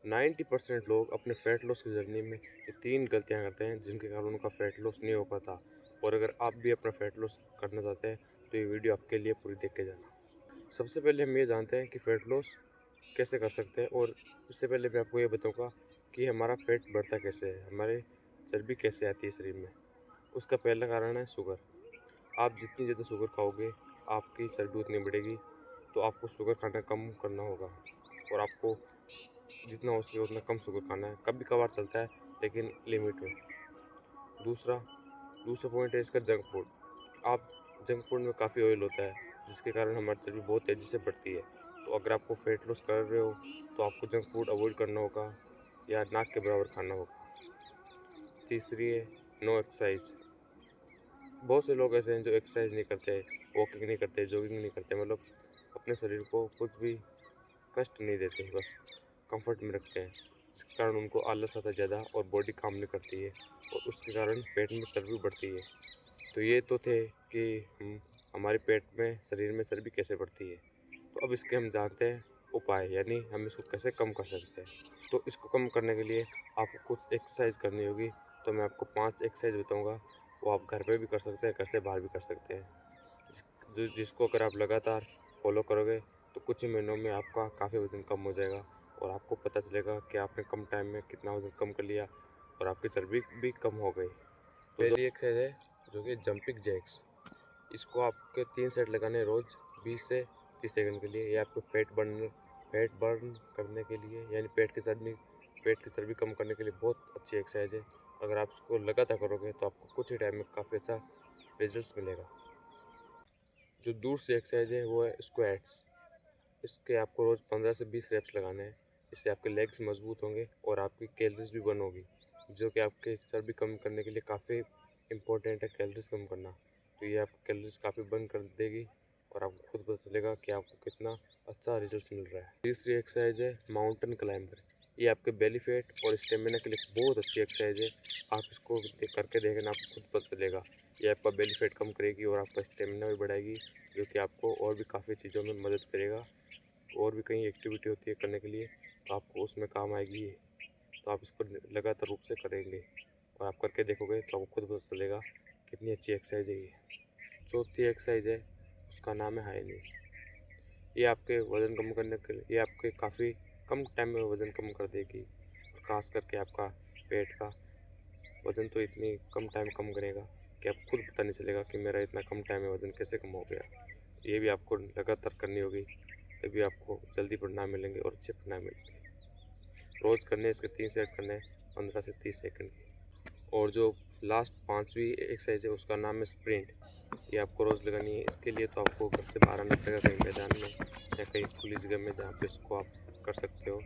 90% लोग अपने fat loss की जर्नी में ये 3 गलतियाँ करते हैं जिनके कारण उनका फ़ैट लॉस नहीं हो पाता। और अगर आप भी अपना फ़ैट लॉस करना चाहते हैं तो ये वीडियो आपके लिए पूरी देख के जाना। सबसे पहले हम ये जानते हैं कि फ़ैट लॉस कैसे कर सकते हैं, और उससे पहले मैं आपको ये बताऊँगा कि हमारा पेट बढ़ता कैसे है, हमारे चर्बी कैसे आती है शरीर में। उसका पहला कारण है शुगर। आप जितनी ज़्यादा शुगर खाओगे, आपकी चर्बी उतनी बढ़ेगी, तो आपको शुगर खाना कम करना होगा और आपको जितना हो सके उतना कम शुगर खाना है। कभी-कभार चलता है, लेकिन लिमिट में। दूसरा दूसरा पॉइंट है इसका जंक फूड। आप जंक फूड में काफ़ी ऑयल होता है, जिसके कारण हमारी चर्बी बहुत तेज़ी से बढ़ती है। तो अगर आपको वेट लॉस कर रहे हो, तो आपको जंक फूड अवॉइड करना होगा या नाक के बराबर खाना होगा। तीसरी है नो एक्सरसाइज। बहुत से लोग ऐसे हैं जो एक्सरसाइज नहीं करते, वॉकिंग नहीं करते, जॉगिंग नहीं करते, मतलब अपने शरीर को कुछ भी कष्ट नहीं देते, बस कंफर्ट में रखते हैं, जिसके कारण उनको आलस आता है ज़्यादा और बॉडी काम नहीं करती है और उसके कारण पेट में चर्बी बढ़ती है। तो ये तो थे कि हम हमारे पेट में शरीर में चर्बी कैसे बढ़ती है। तो अब इसके हम जानते हैं उपाय, यानी हम इसको कैसे कम कर सकते हैं। तो इसको कम करने के लिए आपको कुछ एक्सरसाइज करनी होगी। तो मैं आपको 5 एक्सरसाइज बताऊंगा, वो आप घर पे भी कर सकते हैं, घर से बाहर भी कर सकते हैं। जिसको अगर आप लगातार फॉलो करोगे तो कुछ ही महीनों में आपका काफ़ी वज़न कम हो जाएगा और आपको पता चलेगा कि आपने कम टाइम में कितना वज़न कम कर लिया और आपकी चर्बी भी कम हो गई। तो पहली एक्सरसाइज है जो कि जंपिंग जैक्स। इसको आपके 3 सेट लगाने हैं रोज़ 20 से 30 सेकंड के लिए। ये आपको फैट बर्न करने के लिए, यानी पेट की चर्बी कम करने के लिए बहुत अच्छी एक्सरसाइज है। अगर आप इसको लगातार करोगे तो आपको कुछ ही टाइम में काफ़ी अच्छा रिजल्ट्स मिलेगा। जो दूसरी एक्सरसाइज है वो है स्क्वाट्स। इसके आपको रोज़ 15 से 20 रेप्स लगाने हैं। इससे आपके लेग्स मजबूत होंगे और आपकी कैलोरीज भी बर्न होगी, जो कि आपके चर्बी कम करने के लिए काफ़ी इंपॉर्टेंट है, कैलोरीज कम करना। तो ये आपकी कैलोरीज काफ़ी बर्न कर देगी और आपको खुद पता चलेगा कि आपको कितना अच्छा रिजल्ट मिल रहा है। तीसरी एक्सरसाइज है माउंटेन क्लाइंबर। ये आपके बेली फैट और स्टेमिना के लिए बहुत अच्छी एक्सरसाइज है। आप इसको करके देखना, आपको खुद पता चलेगा। ये आपका बेली फैट कम करेगी और आपका स्टेमिना भी बढ़ाएगी, जो कि आपको और भी काफ़ी चीज़ों में मदद करेगा। और भी कई एक्टिविटी होती है करने के लिए, तो आपको उसमें काम आएगी ये। तो आप इसको लगातार रूप से करेंगे और आप करके देखोगे तो आपको खुद पता चलेगा कितनी अच्छी एक्सरसाइज है ये। चौथी एक्सरसाइज है, उसका नाम है हाई नीज। ये आपके वज़न कम करने के लिए, ये आपके काफ़ी कम टाइम में वज़न कम कर देगी और ख़ास करके आपका पेट का वज़न तो इतनी कम टाइम कम करेगा कि आपको खुद पता नहीं चलेगा कि मेरा इतना कम टाइम में वज़न कैसे कम हो गया। ये भी आपको लगातार करनी होगी, तभी आपको जल्दी परिणाम मिलेंगे और अच्छे परिणाम मिलेंगे। रोज़ करने इसके 3 सेट करने हैं 15 से 30 सेकंड के। और जो लास्ट 5वीं एक्सरसाइज है उसका नाम है स्प्रिंट। ये आपको रोज़ लगानी है। इसके लिए तो आपको घर से बाहर आना पड़ेगा, कहीं मैदान में या कहीं खुली जगह में जहाँ पे इसको आप कर सकते हो।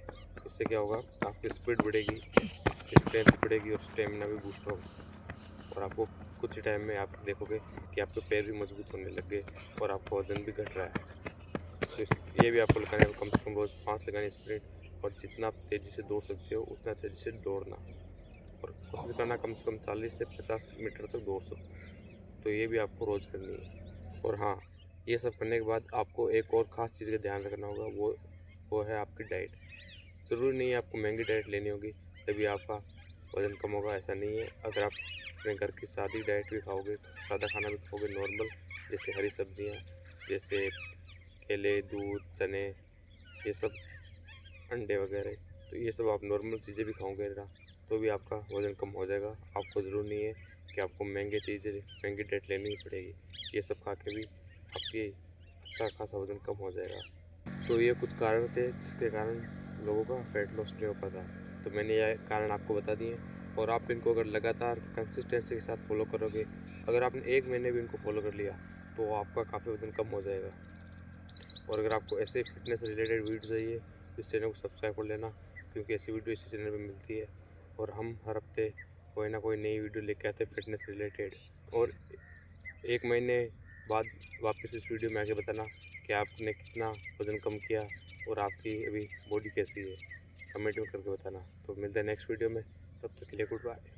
इससे क्या होगा, आपकी स्पीड बढ़ेगी, आपकी स्ट्रेंथ बढ़ेगी और स्टेमिना भी बूस्ट होगा और आपको कुछ टाइम में आप देखोगे कि आपके पैर भी मजबूत होने लग गए और आपका वज़न भी घट रहा है। तो ये भी आपको लगाने हैं, कम से कम रोज़ 5 लगानी स्प्रिंट। और जितना आप तेज़ी से दौड़ सकते हो उतना तेज़ी से दौड़ना और कोशिश करना कम से कम 40 से 50 मीटर तक दौड़ सको। तो ये भी आपको रोज़ करनी है। और हाँ, ये सब करने के बाद आपको एक और ख़ास चीज़ का ध्यान रखना होगा, वो है आपकी डाइट। ज़रूरी नहीं है आपको महंगी डाइट लेनी होगी तभी आपका वज़न कम होगा, ऐसा नहीं है। अगर आप अपने घर की सादी डाइट भी खाओगे, सादा खाना भी खाओगे नॉर्मल, जैसे हरी सब्जियाँ, जैसे केले, दूध, चने, ये सब, अंडे वगैरह, तो ये सब आप नॉर्मल चीज़ें भी खाओगे ना, तो भी आपका वज़न कम हो जाएगा। आपको ज़रूरी नहीं है कि आपको महंगी डाइट लेनी ही पड़ेगी। ये सब खा के भी आपकी अच्छा खासा वज़न कम हो जाएगा। तो ये कुछ कारण थे जिसके कारण लोगों का वेट लॉस नहीं हो पाता। तो मैंने ये कारण आपको बता दिए और आप इनको अगर लगातार कंसिस्टेंसी के साथ फॉलो करोगे, अगर आपने 1 महीने भी इनको फॉलो कर लिया, तो आपका काफ़ी वज़न कम हो जाएगा। और अगर आपको ऐसे फिटनेस से रिलेटेड वीडियो चाहिए तो इस चैनल को सब्सक्राइब कर लेना, क्योंकि ऐसी वीडियो इसी चैनल पे मिलती है और हम हर हफ्ते कोई ना कोई नई वीडियो लेके आते हैं फिटनेस रिलेटेड। और 1 महीने बाद वापस इस वीडियो में आके बताना कि आपने कितना वज़न कम किया और आपकी अभी बॉडी कैसी है, कमेंट में करके बताना। तो मिलते हैं नेक्स्ट वीडियो में, तब तक के लिए गुड बाय।